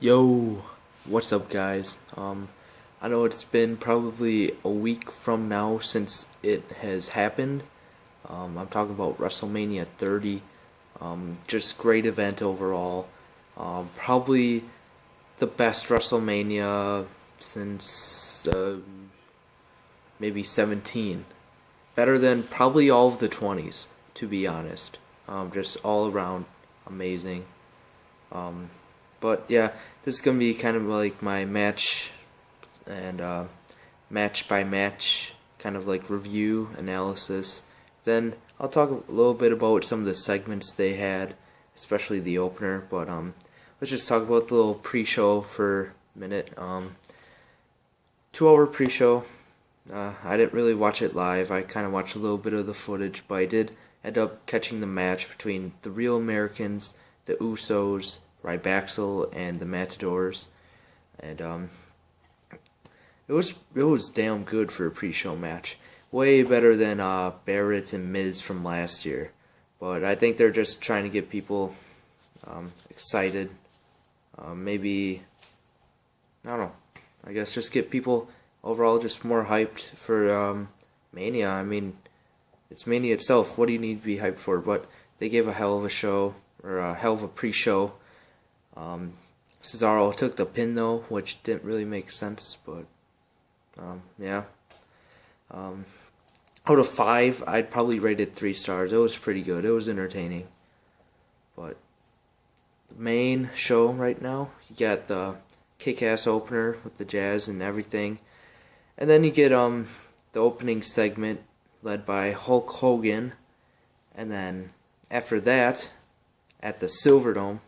Yo, what's up, guys? I know it's been probably a week from now since it has happened. I'm talking about WrestleMania 30. Just great event overall. Probably the best WrestleMania since maybe 17. Better than probably all of the 20s, to be honest. Just all around amazing. But yeah, this is gonna be kind of like my match and match by match kind of like review analysis. Then I'll talk a little bit about some of the segments they had, especially the opener. But let's just talk about the little pre-show for a minute. 2-hour pre-show. I didn't really watch it live. I kind of watched a little bit of the footage, but I did end up catching the match between the Real Americans, the Usos, Rybaxel, and the Matadors, and it was damn good for a pre-show match. Way better than Barrett and Miz from last year, but I think they're just trying to get people excited. Maybe I don't know. I guess just get people overall just more hyped for Mania. I mean, it's Mania itself. What do you need to be hyped for? But they gave a hell of a show, or a hell of a pre-show. Cesaro took the pin though, which didn't really make sense, but yeah. Out of 5, I'd probably rate it 3 stars. It was pretty good. It was entertaining. But the main show right now, you got the kick-ass opener with the jazz and everything, and then you get the opening segment led by Hulk Hogan, and then after that, at the Superdome.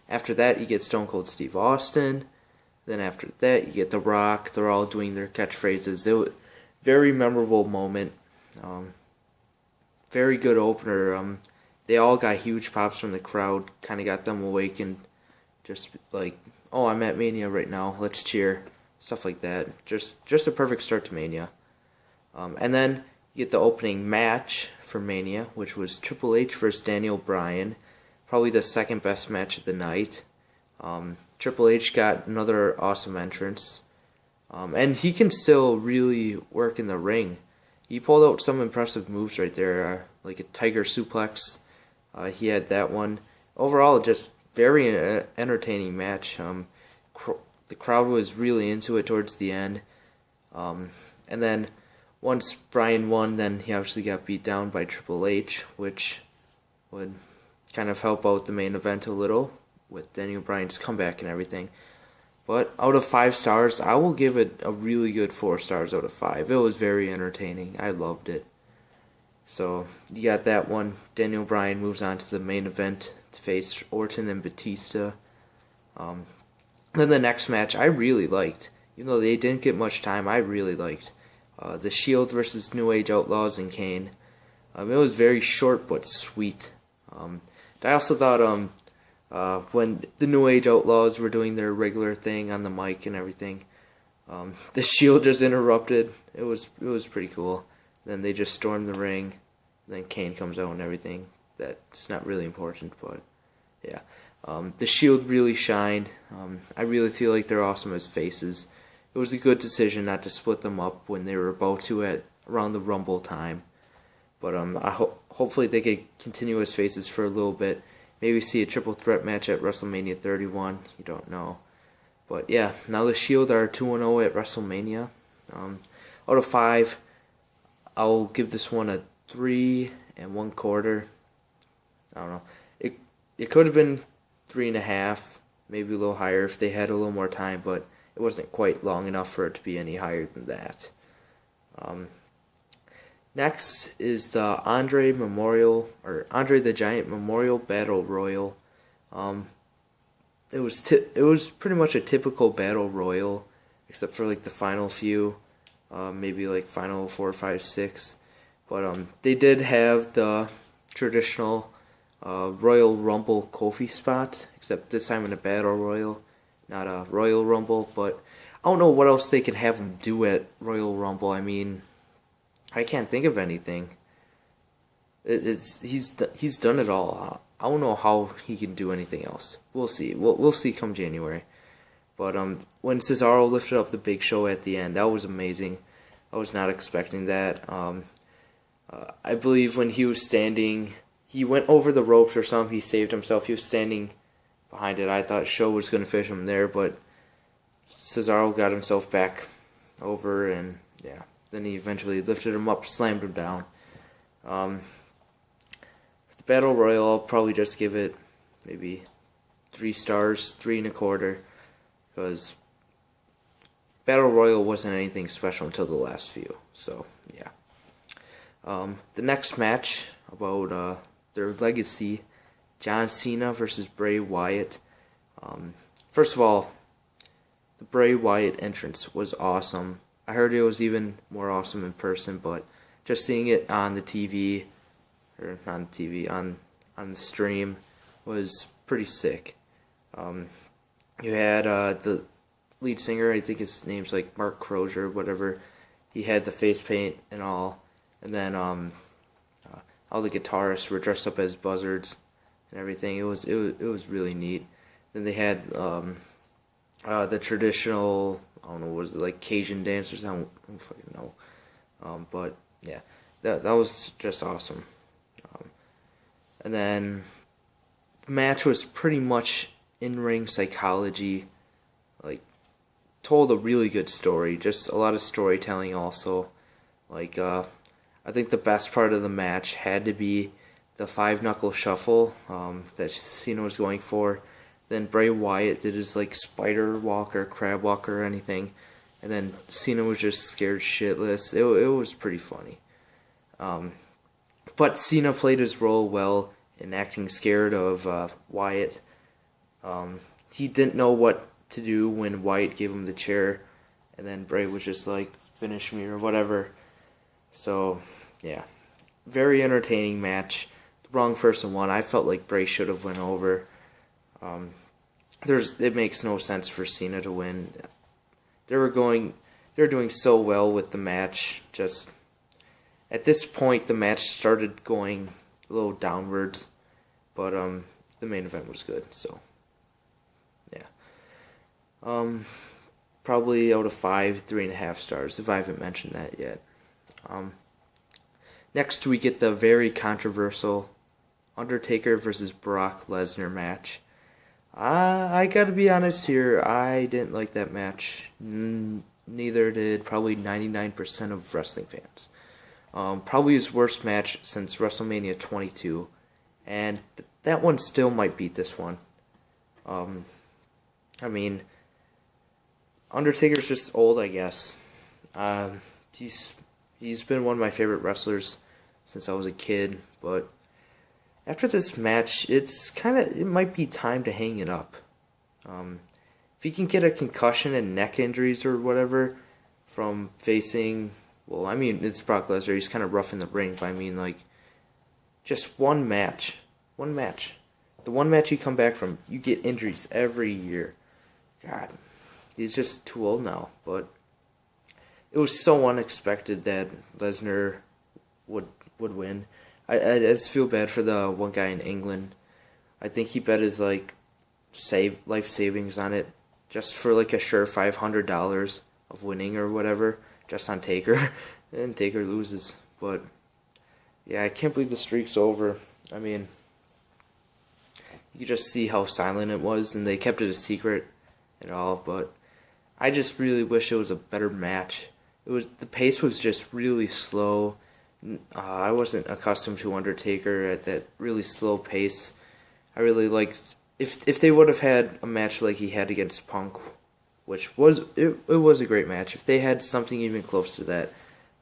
After that, you get Stone Cold Steve Austin. Then after that, you get The Rock. They're all doing their catchphrases. It was a very memorable moment. Very good opener. They all got huge pops from the crowd. Kind of got them awakened. Just like, oh, I'm at Mania right now. Let's cheer. Stuff like that. Just a perfect start to Mania. And then you get the opening match for Mania, which was Triple H versus Daniel Bryan. Probably the second best match of the night. Triple H got another awesome entrance. And he can still really work in the ring. He pulled out some impressive moves right there, like a tiger suplex. He had that one. Overall, just very entertaining match. The crowd was really into it towards the end. And then once Bryan won, then he obviously got beat down by Triple H, which would kind of help out the main event a little with Daniel Bryan's comeback and everything. But out of 5 stars, I will give it a really good 4 stars out of 5. It was very entertaining. I loved it. So you got that one. Daniel Bryan moves on to the main event to face Orton and Batista. Then the next match I really liked. Even though they didn't get much time, I really liked. The Shield versus New Age Outlaws and Kane. It was very short but sweet. I also thought when the New Age Outlaws were doing their regular thing on the mic and everything, the Shield just interrupted. It was pretty cool. Then they just stormed the ring. Then Kane comes out and everything. That's not really important, but yeah. The Shield really shined. I really feel like they're awesome as faces. It was a good decision not to split them up when they were about to at around the Rumble time. But hopefully they could continue as faces for a little bit. Maybe see a triple threat match at WrestleMania 31. You don't know. But yeah, now the Shield are 2-0 at WrestleMania. Out of 5, I'll give this one a 3 1/4. I don't know. It could have been 3.5, maybe a little higher if they had a little more time, but it wasn't quite long enough for it to be any higher than that. Next is the Andre the Giant Memorial Battle Royal. It was pretty much a typical battle royal, except for like the final few, maybe like final 4, 5, 6. But they did have the traditional Royal Rumble Kofi spot, except this time in a battle royal, not a Royal Rumble. But I don't know what else they could have him do at Royal Rumble. I mean, I can't think of anything. He's done it all. I don't know how he can do anything else. We'll see. We'll see come January. But when Cesaro lifted up the Big Show at the end, that was amazing. I was not expecting that. I believe when he was standing, he went over the ropes or something. He saved himself. He was standing behind it. I thought Show was going to finish him there, but Cesaro got himself back over, and yeah, then he eventually lifted him up, slammed him down. The Battle Royal, I'll probably just give it maybe 3 stars, 3.25, because Battle Royal wasn't anything special until the last few. So yeah. The next match about their legacy, John Cena versus Bray Wyatt. First of all, the Bray Wyatt entrance was awesome. I heard it was even more awesome in person, but just seeing it on the TV, or not on the TV, on the stream, was pretty sick. You had the lead singer, I think his name's like Mark Crozier or whatever. He had the face paint and all, and then all the guitarists were dressed up as buzzards and everything. It was really neat. Then they had the traditional, I don't know, was it like Cajun dancers? I don't fucking know. But yeah, that was just awesome. And then the match was pretty much in-ring psychology, like told a really good story, just a lot of storytelling also. Like I think the best part of the match had to be the 5-knuckle shuffle that Cena was going for. Then Bray Wyatt did his like spider walk or crab walk or anything, and then Cena was just scared shitless. It was pretty funny. But Cena played his role well in acting scared of Wyatt. He didn't know what to do when Wyatt gave him the chair, and then Bray was just like, finish me or whatever. So yeah, very entertaining match. The wrong person won. I felt like Bray should have went over. It makes no sense for Cena to win. They were doing so well with the match. Just at this point, the match started going a little downwards, but the main event was good. So yeah, probably out of 5, 3.5 stars if I haven't mentioned that yet. Next, we get the very controversial Undertaker versus Brock Lesnar match. I gotta be honest here, I didn't like that match. Neither did probably 99% of wrestling fans. Probably his worst match since WrestleMania 22, and that one still might beat this one. I mean, Undertaker's just old, I guess. He's been one of my favorite wrestlers since I was a kid, but after this match, it might be time to hang it up. If he can get a concussion and neck injuries or whatever from facing, well, I mean, it's Brock Lesnar, he's kind of rough in the ring, but I mean, like, just one match. The one match you come back from, you get injuries every year. God, he's just too old now, but it was so unexpected that Lesnar would win. I just feel bad for the one guy in England. I think he bet his like life savings on it just for like a sure $500 of winning or whatever, just on Taker, and Taker loses. But yeah, I can't believe the streak's over. I mean, you could just see how silent it was, and they kept it a secret and all. But I just really wish it was a better match. The pace was just really slow. I wasn't accustomed to Undertaker at that really slow pace. I really liked if they would have had a match like he had against Punk, which was it was a great match. If they had something even close to that,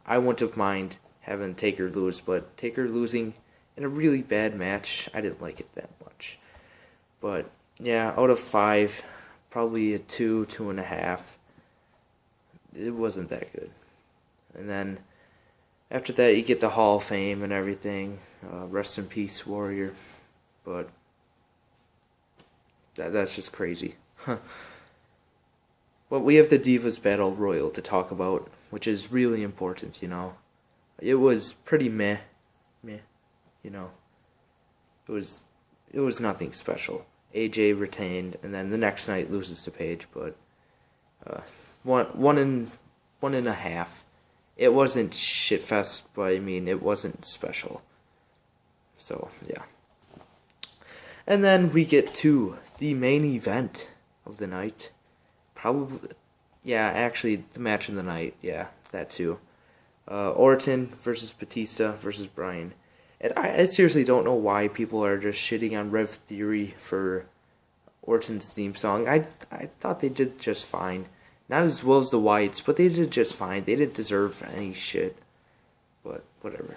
I wouldn't have mind having Taker lose. But Taker losing in a really bad match, I didn't like it that much. But yeah, out of 5, probably a 2, 2.5. It wasn't that good. And then after that, you get the Hall of Fame and everything. Rest in peace, Warrior. But that's just crazy. But we have the Divas Battle Royal to talk about, which is really important, you know. It was pretty meh, you know. it was nothing special. AJ retained, and then the next night loses to Paige, but one and a half. It wasn't shitfest, but I mean it wasn't special. So yeah. And then we get to the main event of the night. Probably, yeah, actually the match of the night. Yeah, that too. Orton versus Batista versus Bryan. And I seriously don't know why people are just shitting on Rev Theory for Orton's theme song. I thought they did just fine. Not as well as the Wyatts, but they did just fine. They didn't deserve any shit. But whatever.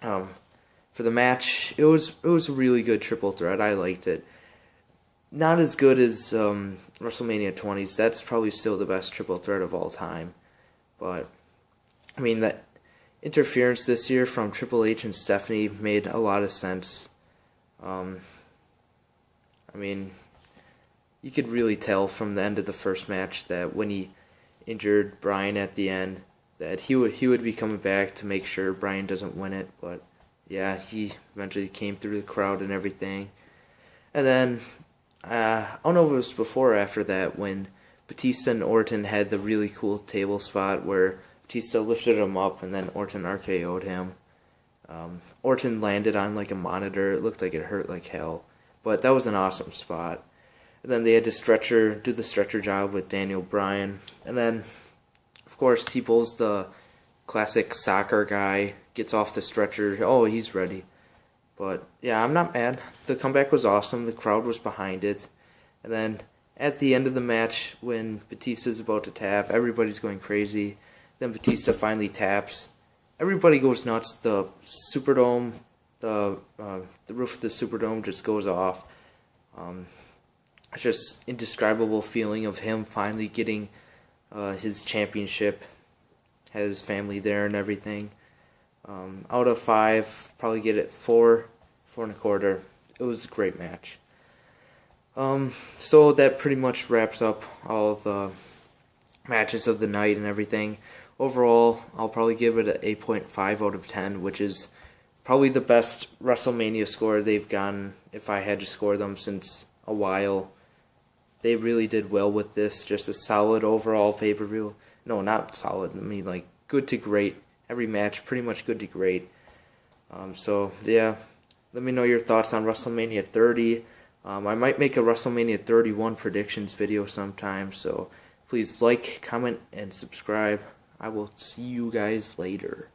For the match, it was a really good triple threat. I liked it. Not as good as WrestleMania 20s. That's probably still the best triple threat of all time. But I mean, that interference this year from Triple H and Stephanie made a lot of sense. I mean, you could really tell from the end of the first match that when he injured Bryan at the end, that he would be coming back to make sure Bryan doesn't win it. But yeah, he eventually came through the crowd and everything. And then, I don't know if it was before or after that, when Batista and Orton had the really cool table spot where Batista lifted him up and then Orton RKO'd him. Orton landed on like a monitor. It looked like it hurt like hell. But that was an awesome spot. And then they had to do the stretcher job with Daniel Bryan. And then, of course, he pulls the classic soccer guy, gets off the stretcher. Oh, he's ready. But, yeah, I'm not mad. The comeback was awesome. The crowd was behind it. And then, at the end of the match, when Batista's about to tap, everybody's going crazy. Then Batista finally taps. Everybody goes nuts. The Superdome, the roof of the Superdome just goes off. It's just indescribable feeling of him finally getting his championship. Had his family there and everything. Out of 5, probably get it 4, 4.25. It was a great match. So that pretty much wraps up all the matches of the night and everything. Overall, I'll probably give it an 8.5 out of 10, which is probably the best WrestleMania score they've gotten, if I had to score them, since a while. They really did well with this. Just a solid overall pay-per-view. No, not solid. I mean, like, good to great. Every match, pretty much good to great. So, yeah. Let me know your thoughts on WrestleMania 30. I might make a WrestleMania 31 predictions video sometime. So, please like, comment, and subscribe. I will see you guys later.